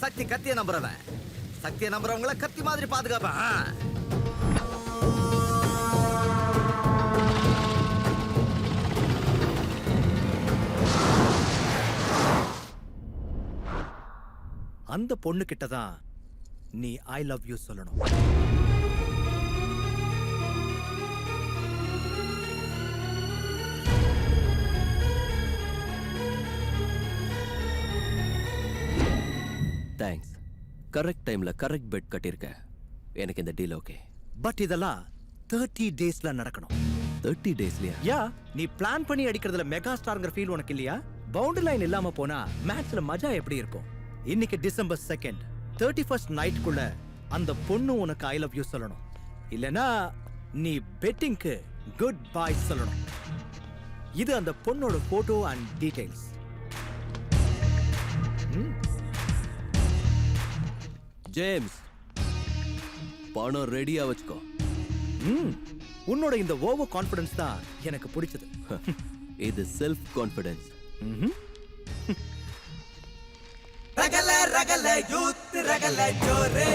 சக்தி கத்திய நம்புறவன், சக்தியை நம்புறவங்கள கத்தி மாதிரி பாதுகாப்பேன். அந்த பொண்ணு கிட்ட தான் நீ ஐ லவ் யூ சொல்லணும். தேங்க்ஸ். கரெக்ட் டைம்ல கரெக்ட் பெட் கட்டிருக்க. எனக்கு இந்த டீல் ஓகே. பட் இதெல்லாம் 30 டேஸ்ல நடக்கணும். 30 டேஸ்லயா? யா, நீ பிளான் பண்ணி அடிக்கிறதுல மெகா ஸ்டார்ங்கற ஃபீல் உனக்கு இல்லையா? பவுண்டரி லைன் இல்லாம போனா மேட்ச்ல மஜா எப்படி இருக்கும்? இன்னைக்கு டிசம்பர் 2nd 31st நைட்க்குள்ள அந்த பொண்ணு உனக்கு ஐ லவ் யூ சொல்லணும். இல்லனா நீ பெட்டிங்க்கு குட் பை சொல்லணும். இது அந்த பொண்ணோட போட்டோ அண்ட் டீடைல்ஸ். ஜேம்ஸ், பணம் ரெடியா வச்சுக்கோ. உன்னோட இந்த ஓவர் கான்ஃபிடன்ஸ் தான் எனக்கு பிடிச்சது. இது செல்ஃப் கான்ஃபிடன்ஸ். ரகல ரகல யூத் ரகல ஜோரே,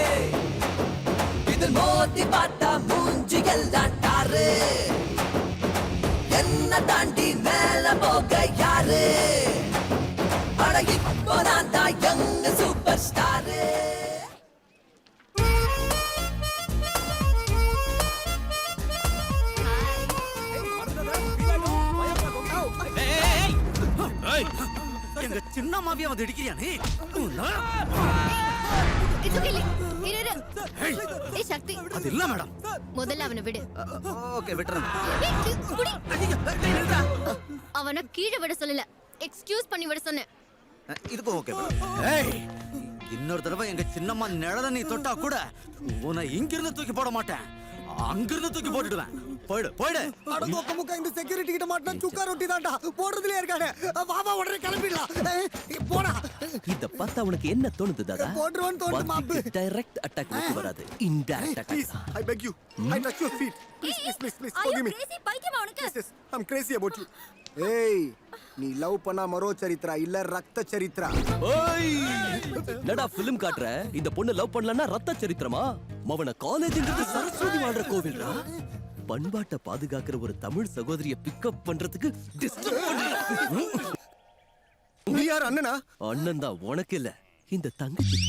இது மோதி பாட்டா மூஞ்சி எல்லாம் டாரு, என்ன தாண்டி மேல போக யாரு? அட இப்போ நான் தான் யங் சூப்பர் ஸ்டாரு. எங்க சின்ன மாவியா வந்து இடிக்கிறியானே? சக்தி, அது இல்ல மேடம். முதல்ல அவனை விடு. ஓகே, விட்டுறேன். அவனை கீழே விட சொல்லல, எக்ஸ்கியூஸ் பண்ணி விட சொன்னேன். இதுக்கும் ஓகே. இன்னொரு தடவை எங்க சின்னம்மா நிழல நீ தொட்டா கூட உன்னை இங்கிருந்து தூக்கி போட மாட்டேன், அங்கிருந்து தூக்கி போட்டுடுவேன். போயிடு போயிடு. அடங்கோக்க முக்க இந்த செக்யூரிட்டி கிட்ட மாட்டா சுக்கா ரொட்டி தான்டா போடுறதுலயே இருக்கானே. வாமா உடனே கிளம்பிடலாம். போடா. இத பார்த்தா உனக்கு என்ன தோணுது தாதா? போடுறவன் தோணுது மாப்பு. டைரக்ட் அட்டாக் வராது, indirect Please, attack. I beg you. I touch your feet. Please, forgive me. Yes, I'm crazy about you. ஏய், நீ லவ் பண்ணா மரோ சரித்ரா இல்ல ரத்த சரித்ரா? ஓய், என்னடா ஃபிலிம் காட்ற? இந்த பொண்ணு லவ் பண்ணலன்னா ரத்த சரித்திரமா? மவன காலேஜ்ங்கிறது சரஸ்வதி வாழ்ற கோவில்டா. பண்பாட்டை பாதுகாக்கிற ஒரு தமிழ் சகோதரிய பிக்கப் பண்றதுக்கு டிஸ்டர்ப் பண்ற. நீ யார் அண்ணனா? அண்ணன் தான், உனக்கு இல்ல, இந்த தங்கச்சி.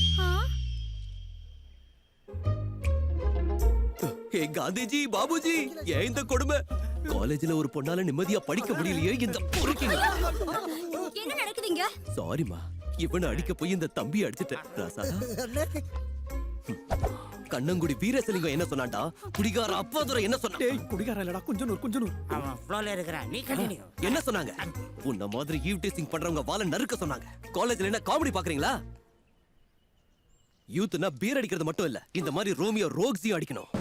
ஏ காந்திஜி, பாபுஜி, ஏன் இந்த கொடுமை? காலேஜ்ல ஒரு பொண்ணால நிம்மதியா படிக்க முடியலையே இந்த பொறுக்கிங்க. என்ன நடக்குதுங்க? சாரிமா, இவனை அடிக்க போய் இந்த தம்பி அடிச்சிட்டேன். ராசா, கண்ணங்குடி வீரசலிங்கம் என்ன சொன்னான்டா? குடிகார அப்பாதுரை என்ன சொன்னா? டேய், குடிகார இல்லடா, கொஞ்சம் நூறு. அவன் ஃப்ளோல இருக்கறான், நீ கண்டினியூ. என்ன சொன்னாங்க? உன்ன மாதிரி ஈவ் டீசிங் பண்றவங்க வாள நறுக்க சொன்னாங்க. காலேஜ்ல என்ன காமெடி பாக்குறீங்களா? யூத்னா பீர் அடிக்கிறது மட்டும் இல்ல, இந்த மாதிரி ரோமியோ ரோக்ஸியும் அடிக்கணும்.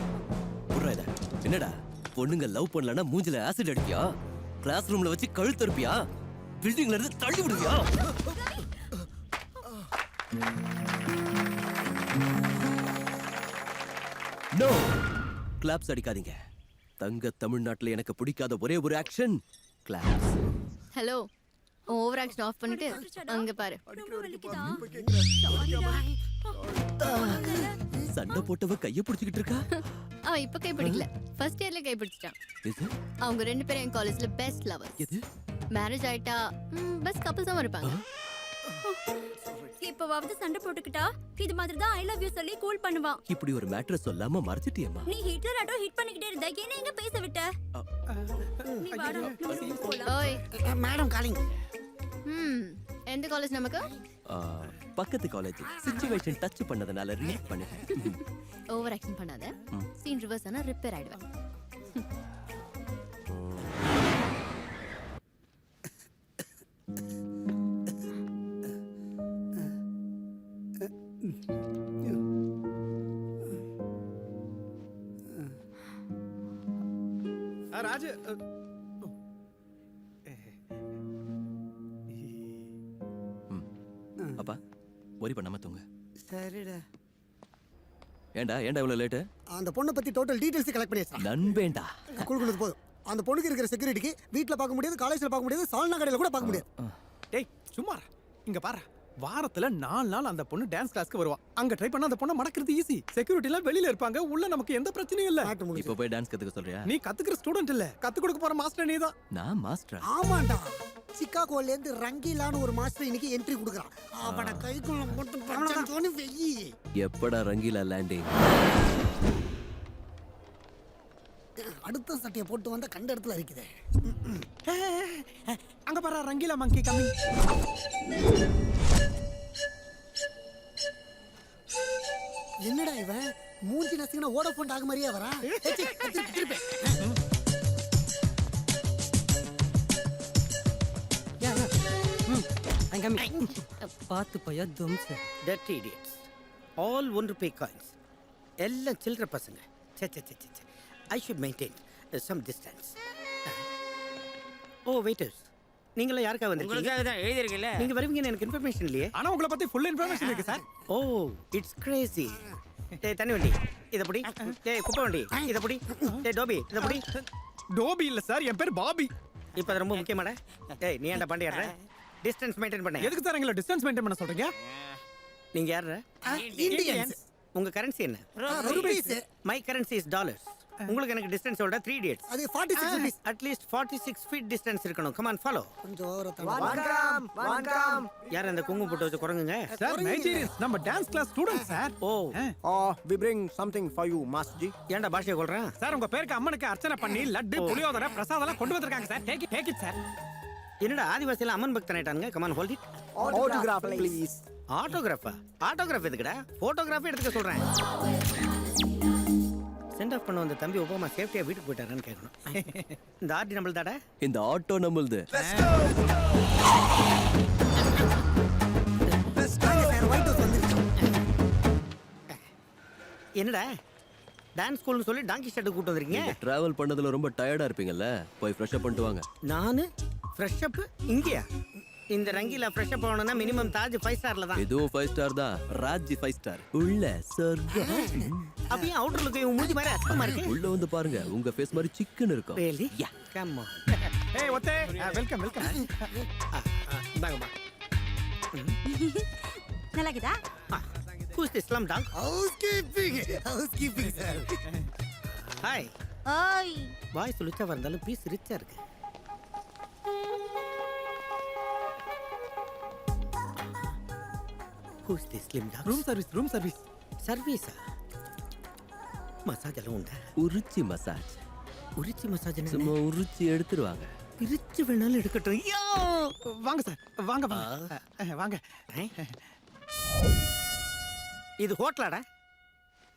புரியல? என்னடா பொண்ணுங்க லவ் பண்ணலனா மூஞ்சில ஆசிட் அடிப்பியா? கிளாஸ் ரூம்ல வச்சு கழுத்து அறுப்பியா? பில்டிங்ல இருந்து தள்ளி விடுவியா? நோ, கிளாப்ஸ் அடிக்காதீங்க. தங்க தமிழ்நாட்டுல எனக்கு பிடிக்காத ஒரே ஒரு action, claps. Hello, over action off பண்ணிட்டு அங்க பாரு. சண்டை போட்டவ கைய பிடிச்சிட்டு இருக்கா. அவன் இப்ப கை பிடிக்கல, ஃபர்ஸ்ட் இயர்ல கை பிடிச்சிட்டான். அவங்க 2 பேரும் என் காலேஜ்ல பெஸ்ட் லவர்ஸ். எது? மேரேஜ் ஆயிட்டா பெஸ்ட் கப்பிள்ஸா இருப்பாங்க. இப்பவாவது சண்டை போட்டுக்கிட்டா இது மாதிரி தான் ஐ லவ் யூ சொல்லி கூல் பண்ணுவான். இப்படி ஒரு மேட்டர் சொல்லாம மறைச்சிட்டியேம்மா. நீ ஹிட்லர் ஆட்டோ ஹிட் பண்ணிக்கிட்டே இருந்தா என்ன எங்க பேச விட்ட? நீ வாடா, நம்ம போலாம். ஓய் மேடம் காலிங். எந்த காலேஜ் நமக்கு? பக்கத்து காலேஜ். சிச்சுவேஷன் டச் பண்ணதனால ரியாக்ட் பண்ணேன். ஓவர் ஆக்ஷன் பண்ணாத. சீன் ரிவர்ஸ் ஆனா ரிப்பேர் ஆயிடுவேன். ராஜு, அப்பா worry பண்ணாம தூங்க. சரிடா. ஏண்டா இவ்வளவு லேட்? அந்த பொண்ணை பத்தி டோட்டல் டீடைல்ஸ் கலெக்ட் பண்ணியாச்சு. நண்பேண்டா. குளுக்குனது போதும். அந்த பொண்ணுக்கு இருக்கிற செக்யூரிட்டிக்கு வீட்ல பார்க்க முடியாது, காலேஜ்ல பார்க்க முடியாது, சால்னா கடையில கூட பார்க்க முடியாது. டேய் சும்மா இங்க பாரு. வாரத்துல 4 நாள் அந்த பொண்ணு டான்ஸ் கிளாஸ்க்கு வருவா. அங்க ட்ரை பண்ணா அந்த பொண்ணை மடக்கிறது ஈஸி. செக்யூரிட்டி எல்லாம் வெளியில இருப்பாங்க, உள்ள நமக்கு எந்த பிரச்சனையும் இல்ல. இப்ப போய் டான்ஸ் கத்துக்க சொல்றியா? நீ கத்துக்கிற ஸ்டூடெண்ட் இல்ல, கத்து கொடுக்க போற மாஸ்டர் நீதான். நான் மாஸ்டரா? ஆமாண்டா, சிகாகோல இருந்து ரங்கீலான்னு ஒரு மாஸ்டர் இன்னைக்கு என்ட்ரி கொடுக்குறான். அவன கைக்குள்ள போட்டு பச்சன்னு வெயி. எப்படா ரங்கீலா லேண்டிங்? அடுத்த சட்டையை போட்டு வந்த கண்ட இடத்துல இருக்குதே. அங்க பாரு ரங்கீலா மங்கி கமிங். என்னடா இவன் மூஞ்சி நசிக்கின ஓடோஃபோன் டாக் மாதிரியே வரா. திருப்பி பார்த்து பையா தும்ஸ். Dirty idiots all ₹1 coins. எல்லாம் சில்லற பசங்க. I should maintain some distance. Oh waiters, நீங்களா யாருக்கா வந்திருக்கீங்க? உங்களுக்காக தான் எழுதி இருக்குல்ல. நீங்க வருவீங்கன்னு எனக்கு இன்ஃபர்மேஷன் இல்லையே. ஆனா உங்களை பத்தி ஃபுல் இன்ஃபர்மேஷன் இருக்கு சார். O it's Crazy. டேய் தண்ணி வண்டி இத புடி. டேய் குப்பை வண்டி இத புடி. டேய் டோபி இத புடி. டோபி இல்ல சார், என் பேர் பாபி. இப்போ அது ரொம்ப முக்கியமாடா. டேய் நீ ஏன்டா பண்டி ஆடுற? டிஸ்டன்ஸ் மெயின்டைன் பண்ணு. எதுக்கு சார் எங்களை டிஸ்டன்ஸ் மெயின்டைன் பண்ண சொல்றீங்க? நீங்க யாரு? இந்தியன்ஸ். உங்க கரன்சி என்ன? Rupees. My currency is dollars. உங்களுக்கு எனக்கு டிஸ்டன்ஸ் ஓட 3 இடியட்ஸ். அது 46 rupees. அட்லீஸ்ட் 46 ஃபீட் டிஸ்டன்ஸ் இருக்கணும். Come on follow. கொஞ்சம் ஓரத்தா. யார் அந்த குங்குமம் போட்டு வச்சு குரங்குங்க? சார் நைஜீரியன்ஸ், நம்ம dance class student sir. Oh we bring something for you master ji. ஏன்டா பாஷையை கொள்றேன்? சார் உங்க பேருக்கு அம்மனுக்கு அர்ச்சனை பண்ணி லட்டு புளியோதரை பிரசாதம் கொண்டு வந்திருக்காங்க சார். Take it sir. என்னடா ஆதிவாசியில அம்மன் பக்தன் ஆயிட்டாங்க. Come on hold it. Autograph please. ஆட்டோகிராஃபா? ஆட்டோகிராஃப் எதுக்குடா? போட்டோகிராஃபி எடுத்துக்க சொல்றேன். சென்ட் ஆஃப் பண்ண வந்த தம்பி ஒபாமா சேஃப்டியா வீட்டுக்கு போயிட்டாரான்னு கேட்கணும். இந்த ஆர்டி நம்மள்தாடா? இந்த ஆட்டோ நம்மளுது. என்னடா டான்ஸ் ஸ்கூல்னு சொல்லி டாங்கி ஷெட் கூட்டு வந்திருக்கீங்க? டிராவல் பண்ணதுல ரொம்ப டயர்டா இருப்பீங்கல்ல, போய் ஃப்ரெஷ் அப் பண்ணிட்டு வாங்க. நானு ஃப்ரெஷ் அப் இங்கயா? இந்த ரங்கில ஃப்ரெஷ் அப் ஆகணும்னா மினிமம் தாஜ் 5 ஸ்டார்ல தான். இதுவும் 5 ஸ்டார் தான். ராஜ் 5 ஸ்டார். உள்ள சொர்க்கம். அப்படியே அவுட்டர் லுக் மூஞ்சி மாதிரி அஸ்தமா இருக்கு. உள்ள வந்து பாருங்க, உங்க ஃபேஸ் மாதிரி சிக்கன் இருக்கும். ரியலி? Come on. ஏய் ஒத்தே, வெல்கம் வெல்கம். இந்தாங்கம்மா. நல்லா இருக்குதா? Who's the slum dog? Housekeeping sir. Hi. ஓய் வாய்ஸ் லுச்சா வந்தாலும் பீஸ் ரிச்சா இருக்கு. Who's the slim dog? Room service. சர்வீஸா? மசாஜ் எல்லாம் உண்டா? உரிச்சி மசாஜ். உரிச்சி மசாஜ் என்ன? சும்மா உரிச்சி எடுத்துருவாங்க. பிரிச்சு வேணாலும் எடுக்கட்டும். ஐயோ! வாங்க சார், வாங்க வாங்க வாங்க. இது ஹோட்டலாடா?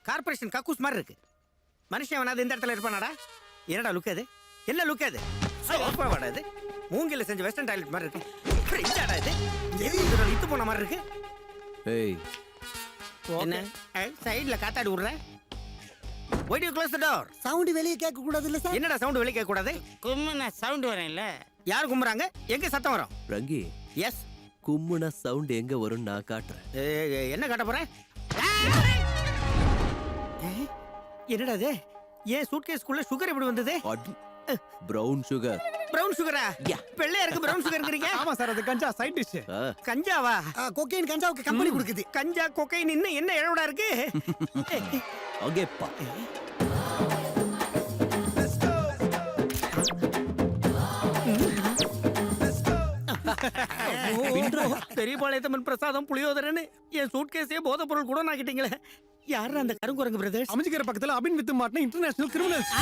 கார்பரேஷன் கக்கூஸ் மாதிரி இருக்கு. மனுஷன் வேணாது இந்த இடத்துல இருப்பானாடா? என்னடா லுக் அது? என்ன லுக் அது? சோஃபாவாடா இது? மூங்கில செஞ்ச வெஸ்டர்ன் டாய்லெட் மாதிரி இருக்கு. ஃப்ரிட்ஜாடா இது? எதுல இத்து போன மாதிரி இருக்கு. ஏய், என்ன சைடுல காத்தாடி விடுற? Why do you close the door? Sound வெளிய கேட்க கூடாது இல்ல சார்? என்னடா சவுண்ட் வெளிய கேட்க கூடாது? கும்முனா சவுண்ட் வரேன்ல. யார் கும்பறாங்க? எங்க சத்தம் வரும்? ரங்கி, எஸ். கும்முனா சவுண்ட் எங்க வரும் நான் காட்டுறேன். என்ன காட்ட போற? என்னடா இது? ஏன் சூட்கேஸ்க்குள்ள சுகர் எப்படி வந்தது? Brown sugar. பிரவுன் சுகரா? வெள்ளையா இருக்கு பிரவுன் சுகர்ங்கறீங்க? ஆமா சார், அது கஞ்சா சைடு டிஷ். கஞ்சாவா? கொக்கைன் கஞ்சாவுக்கு கம்பெனி கொடுக்குது. கஞ்சா கொக்கைன் இன்னும் என்ன இழவடா இருக்கு? ஓகேப்பா. பெரியபாளையத்தம்மன் பிரசாதம் புளியோதரன்னு என் சூட்கேஸே போதை பொருள் கூட நாக்கிட்டீங்களே. யாரு அந்த கருங்குரங்கு பிரதர்ஸ்? அமிஞ்சிக்கிற பக்கத்துல அபின் வித்து மாட்டின இன்டர்நேஷனல் கிரிமினல்ஸ்.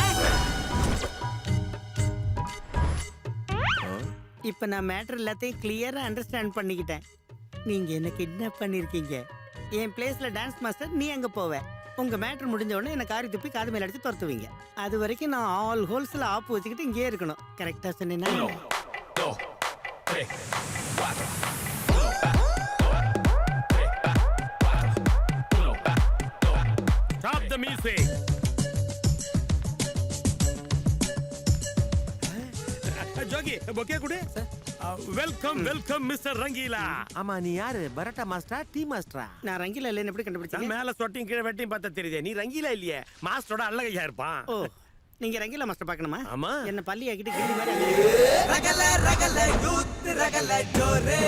இப்ப நான் மேட்டர் எல்லாத்தையும் கிளியரா அண்டர்ஸ்டாண்ட் பண்ணிக்கிட்டேன். நீங்க என்ன கிட்னாப் பண்ணிருக்கீங்க. என் பிளேஸ்ல டான்ஸ் மாஸ்டர் நீ அங்க போவ. உங்க மேட்டர் முடிஞ்ச உடனே என்ன காரி துப்பி காது மேல அடிச்சு துரத்துவீங்க. அது வரைக்கும் நான் ஆல் ஹோல்ஸ்ல ஆப்பு வச்சுக்கிட்டு இங்கே இருக்கணும். கரெக்டா சொன்னேன்னா? Stop the music. ஜோகி பொக்கே குடு. Welcome welcome mister Rangeela. ஆமா, நீ யாரு? பரோட்டா மாஸ்டரா டீ மாஸ்டரா? நான் ரங்கீலா இல்லைன்னு எப்படி கண்டுபிடிச்சீங்க? மேல சொட்டியும் கீழே வெட்டியும் பார்த்தா தெரியுதே. நீ ரங்கீலா இல்லையே, மாஸ்டரோட அழகையா இருப்பான். ஓ, நீங்க ரங்கீலா மாஸ்டர் பார்க்கணுமா? ஆமா. என்ன பள்ளி ஆக்கிட்டு கிளி மாதிரி ரகல ரகல யூத் ரகல ஜோரே